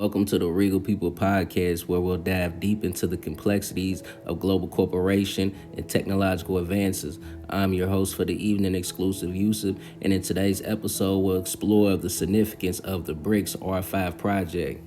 Welcome to the Regal People Podcast, where we'll dive deep into the complexities of global cooperation and technological advances. I'm your host for the evening, Exclusive Yusuf, and in today's episode, we'll explore the significance of the BRICS R5 Project.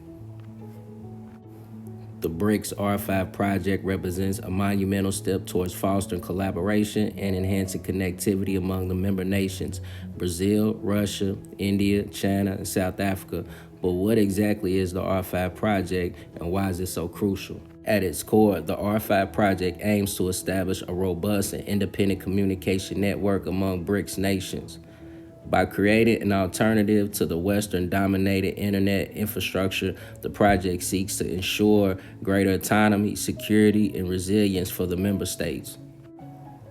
The BRICS R5 Project represents a monumental step towards fostering collaboration and enhancing connectivity among the member nations, Brazil, Russia, India, China, and South Africa. But what exactly is the R5 Project and why is it so crucial? At its core, the R5 Project aims to establish a robust and independent communication network among BRICS nations. By creating an alternative to the Western-dominated internet infrastructure, the project seeks to ensure greater autonomy, security, and resilience for the member states.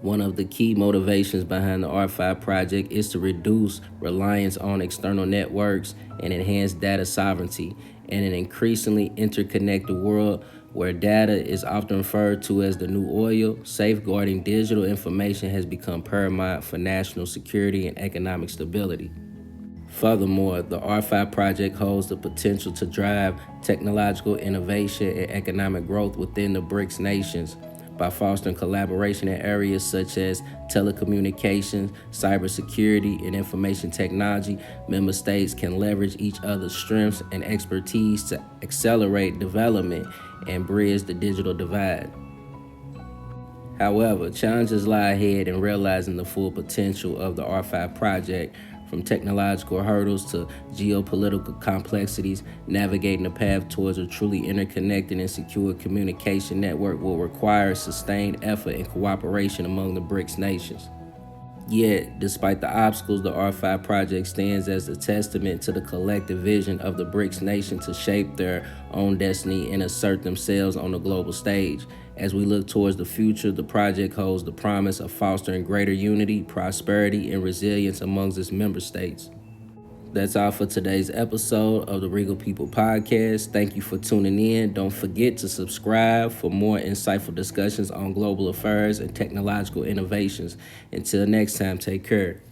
One of the key motivations behind the R5 project is to reduce reliance on external networks and enhance data sovereignty. In an increasingly interconnected world where data is often referred to as the new oil, safeguarding digital information has become paramount for national security and economic stability. Furthermore, the R5 project holds the potential to drive technological innovation and economic growth within the BRICS nations. By fostering collaboration in areas such as telecommunications, cybersecurity, and information technology, member states can leverage each other's strengths and expertise to accelerate development and bridge the digital divide. However, challenges lie ahead in realizing the full potential of the R5 project. From technological hurdles to geopolitical complexities, navigating the path towards a truly interconnected and secure communication network will require sustained effort and cooperation among the BRICS nations. Yet, despite the obstacles, the R5 project stands as a testament to the collective vision of the BRICS nation to shape their own destiny and assert themselves on the global stage. As we look towards the future, the project holds the promise of fostering greater unity, prosperity, and resilience amongst its member states. That's all for today's episode of the Regal People Podcast. Thank you for tuning in. Don't forget to subscribe for more insightful discussions on global affairs and technological innovations. Until next time, take care.